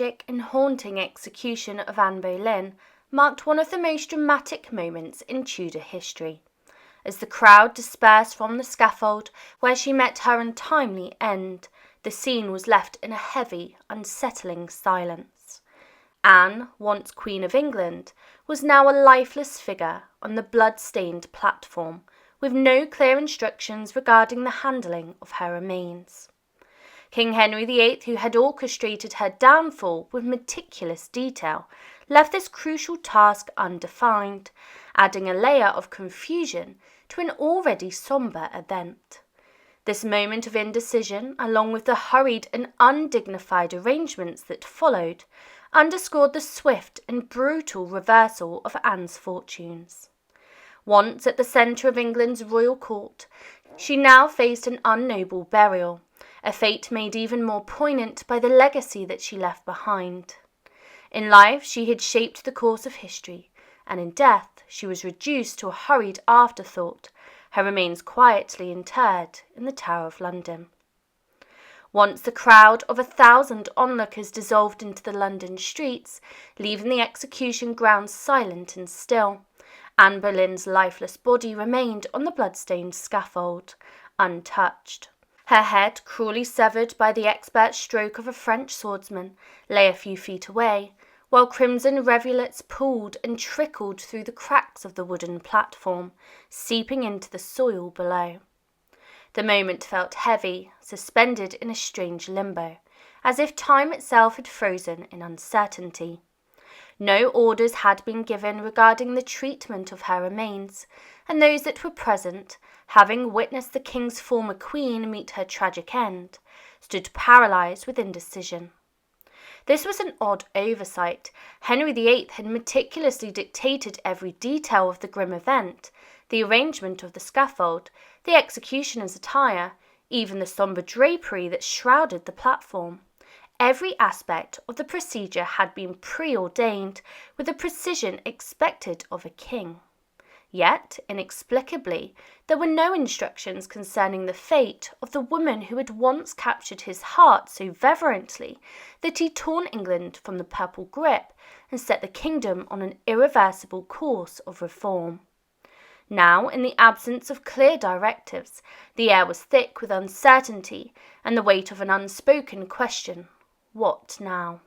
tragic and haunting execution of Anne Boleyn marked one of the most dramatic moments in Tudor history. As the crowd dispersed from the scaffold where she met her untimely end, the scene was left in a heavy, unsettling silence. Anne, once Queen of England, was now a lifeless figure on the blood-stained platform, with no clear instructions regarding the handling of her remains. King Henry VIII, who had orchestrated her downfall with meticulous detail, left this crucial task undefined, adding a layer of confusion to an already somber event. This moment of indecision, along with the hurried and undignified arrangements that followed, underscored the swift and brutal reversal of Anne's fortunes. Once at the centre of England's royal court, she now faced an unnoble burial, a fate made even more poignant by the legacy that she left behind. In life, she had shaped the course of history, and in death, she was reduced to a hurried afterthought, her remains quietly interred in the Tower of London. Once the crowd of 1,000 onlookers dissolved into the London streets, leaving the execution grounds silent and still, Anne Boleyn's lifeless body remained on the bloodstained scaffold, untouched. Her head, cruelly severed by the expert stroke of a French swordsman, lay a few feet away, while crimson rivulets pooled and trickled through the cracks of the wooden platform, seeping into the soil below. The moment felt heavy, suspended in a strange limbo, as if time itself had frozen in uncertainty. No orders had been given regarding the treatment of her remains, and those that were present, having witnessed the king's former queen meet her tragic end, stood paralysed with indecision. This was an odd oversight. Henry VIII had meticulously dictated every detail of the grim event, the arrangement of the scaffold, the executioner's attire, even the sombre drapery that shrouded the platform. Every aspect of the procedure had been preordained with the precision expected of a king. Yet, inexplicably, there were no instructions concerning the fate of the woman who had once captured his heart so vehemently that he torn England from the purple grip and set the kingdom on an irreversible course of reform. Now, in the absence of clear directives, the air was thick with uncertainty and the weight of an unspoken question. What now?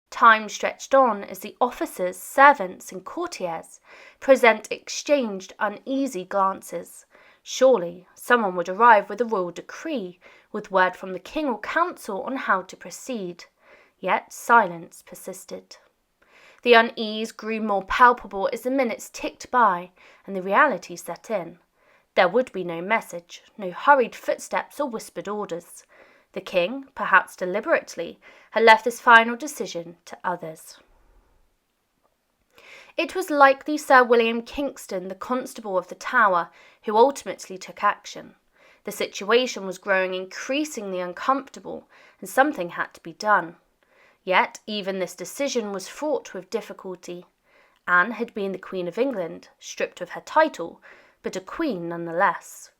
Time stretched on as the officers, servants, and courtiers exchanged uneasy glances. Surely someone would arrive with a royal decree, with word from the king or council on how to proceed. Yet silence persisted. The unease grew more palpable as the minutes ticked by, and the reality set in. There would be no message, no hurried footsteps or whispered orders. The king, perhaps deliberately, had left this final decision to others. It was likely Sir William Kingston, the constable of the Tower, who ultimately took action. The situation was growing increasingly uncomfortable, and something had to be done. Yet even this decision was fraught with difficulty. Anne had been the Queen of England, stripped of her title, but a queen nonetheless.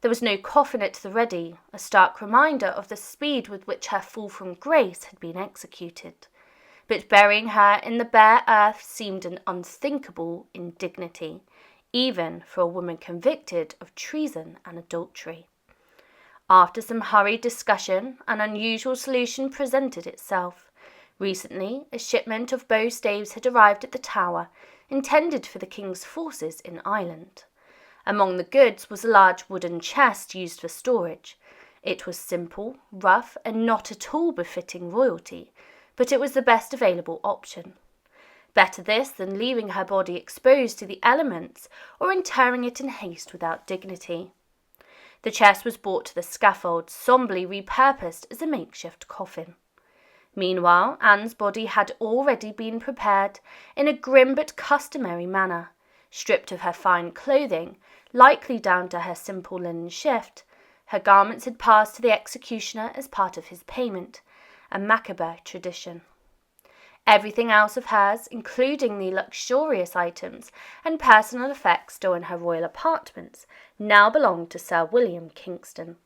There was no coffin at the ready, a stark reminder of the speed with which her fall from grace had been executed. But burying her in the bare earth seemed an unthinkable indignity, even for a woman convicted of treason and adultery. After some hurried discussion, an unusual solution presented itself. Recently, a shipment of bow staves had arrived at the Tower, intended for the king's forces in Ireland. Among the goods was a large wooden chest used for storage. It was simple, rough, and not at all befitting royalty, but it was the best available option. Better this than leaving her body exposed to the elements or interring it in haste without dignity. The chest was brought to the scaffold, somberly repurposed as a makeshift coffin. Meanwhile, Anne's body had already been prepared in a grim but customary manner. Stripped of her fine clothing, likely down to her simple linen shift, her garments had passed to the executioner as part of his payment, a macabre tradition. Everything else of hers, including the luxurious items and personal effects stored in her royal apartments, now belonged to Sir William Kingston.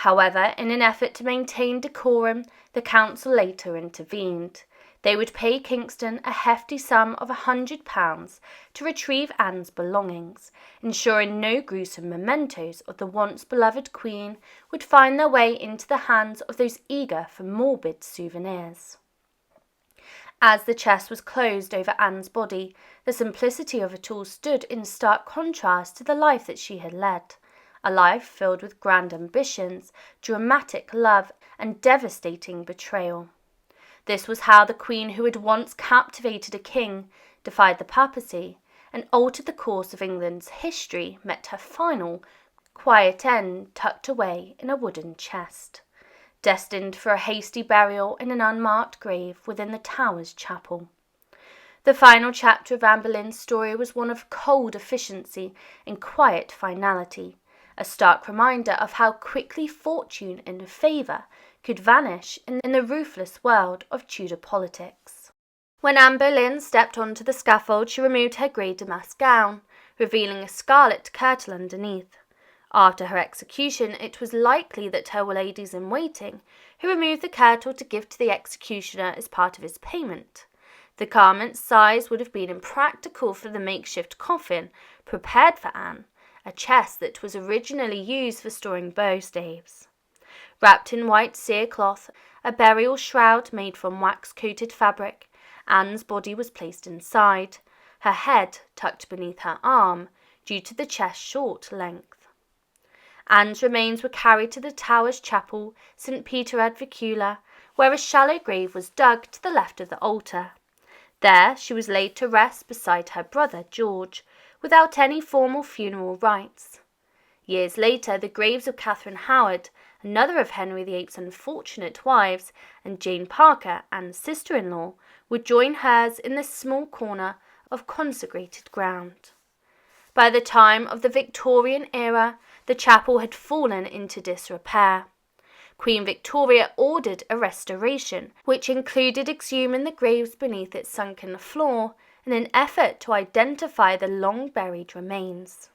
However, in an effort to maintain decorum, the council later intervened. They would pay Kingston a hefty sum of £100 to retrieve Anne's belongings, ensuring no gruesome mementos of the once beloved Queen would find their way into the hands of those eager for morbid souvenirs. As the chest was closed over Anne's body, the simplicity of it all stood in stark contrast to the life that she had led, a life filled with grand ambitions, dramatic love, and devastating betrayal. This was how the Queen who had once captivated a king, defied the papacy, and altered the course of England's history met her final, quiet end tucked away in a wooden chest, destined for a hasty burial in an unmarked grave within the Tower's chapel. The final chapter of Anne Boleyn's story was one of cold efficiency and quiet finality, a stark reminder of how quickly fortune and favour could vanish in the ruthless world of Tudor politics. When Anne Boleyn stepped onto the scaffold, she removed her grey damask gown, revealing a scarlet kirtle underneath. After her execution, it was likely that her ladies-in-waiting, who removed the kirtle to give to the executioner as part of his payment. The garment's size would have been impractical for the makeshift coffin prepared for Anne, a chest that was originally used for storing bow staves. Wrapped in white cerecloth, a burial shroud made from wax-coated fabric, Anne's body was placed inside, her head tucked beneath her arm, due to the chest's short length. Anne's remains were carried to the Tower's chapel, St. Peter ad Vicula, where a shallow grave was dug to the left of the altar. There she was laid to rest beside her brother George, without any formal funeral rites. Years later, the graves of Catherine Howard, another of Henry VIII's unfortunate wives, and Jane Parker, Anne's sister-in-law, would join hers in this small corner of consecrated ground. By the time of the Victorian era, the chapel had fallen into disrepair. Queen Victoria ordered a restoration, which included exhuming the graves beneath its sunken floor in an effort to identify the long-buried remains.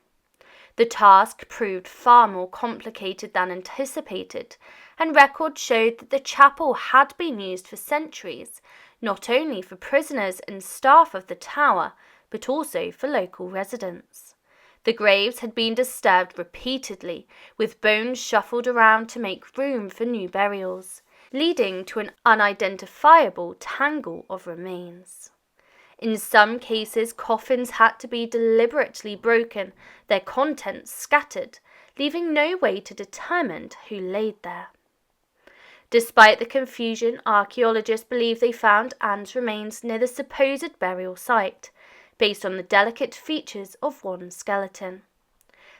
The task proved far more complicated than anticipated, and records showed that the chapel had been used for centuries, not only for prisoners and staff of the Tower, but also for local residents. The graves had been disturbed repeatedly, with bones shuffled around to make room for new burials, leading to an unidentifiable tangle of remains. In some cases, coffins had to be deliberately broken, their contents scattered, leaving no way to determine who laid there. Despite the confusion, archaeologists believe they found Anne's remains near the supposed burial site, based on the delicate features of one skeleton.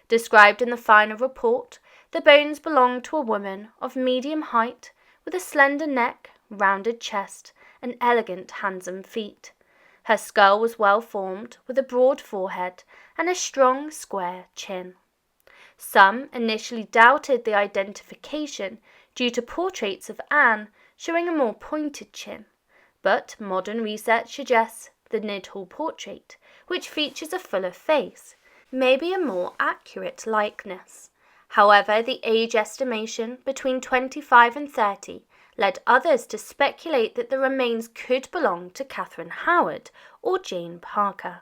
Described in the final report, the bones belonged to a woman of medium height, with a slender neck, rounded chest, and elegant hands and feet. Her skull was well formed, with a broad forehead and a strong, square chin. Some initially doubted the identification due to portraits of Anne showing a more pointed chin, but modern research suggests the Nidhall portrait, which features a fuller face, may be a more accurate likeness. However, the age estimation between 25 and 30 led others to speculate that the remains could belong to Catherine Howard or Jane Parker.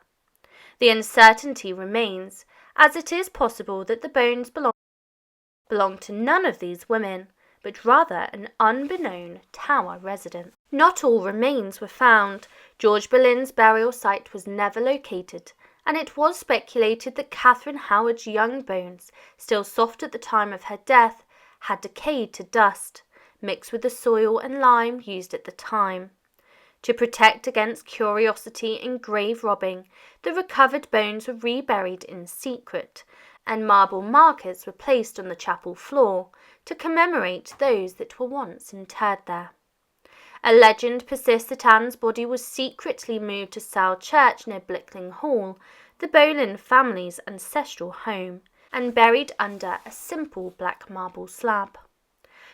The uncertainty remains, as it is possible that the bones belong to none of these women, but rather an unbeknown Tower resident. Not all remains were found. George Boleyn's burial site was never located, and it was speculated that Catherine Howard's young bones, still soft at the time of her death, had decayed to dust, mixed with the soil and lime used at the time. To protect against curiosity and grave robbing, the recovered bones were reburied in secret, and marble markers were placed on the chapel floor to commemorate those that were once interred there. A legend persists that Anne's body was secretly moved to Sale Church near Blickling Hall, the Boleyn family's ancestral home, and buried under a simple black marble slab.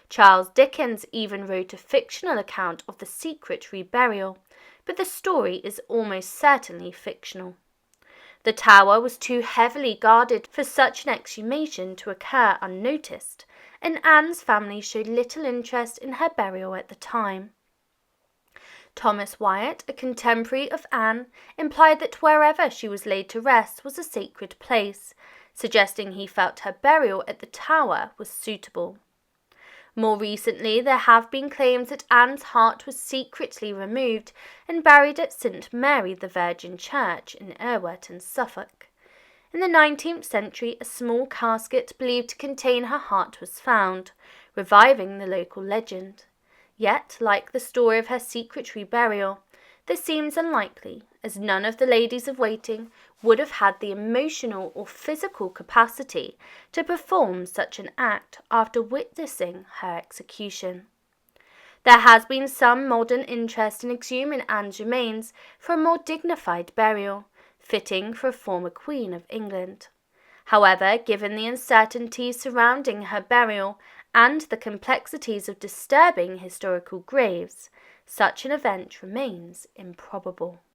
Charles Dickens even wrote a fictional account of the secret reburial, but the story is almost certainly fictional. The Tower was too heavily guarded for such an exhumation to occur unnoticed, and Anne's family showed little interest in her burial at the time. Thomas Wyatt, a contemporary of Anne, implied that wherever she was laid to rest was a sacred place, suggesting he felt her burial at the Tower was suitable. More recently, there have been claims that Anne's heart was secretly removed and buried at St Mary the Virgin Church in Irwerton, Suffolk. In the 19th century, a small casket believed to contain her heart was found, reviving the local legend. Yet, like the story of her secret reburial, this seems unlikely, as none of the ladies of waiting would have had the emotional or physical capacity to perform such an act after witnessing her execution. There has been some modern interest in exhuming Anne's remains for a more dignified burial, fitting for a former Queen of England. However, given the uncertainties surrounding her burial and the complexities of disturbing historical graves, such an event remains improbable.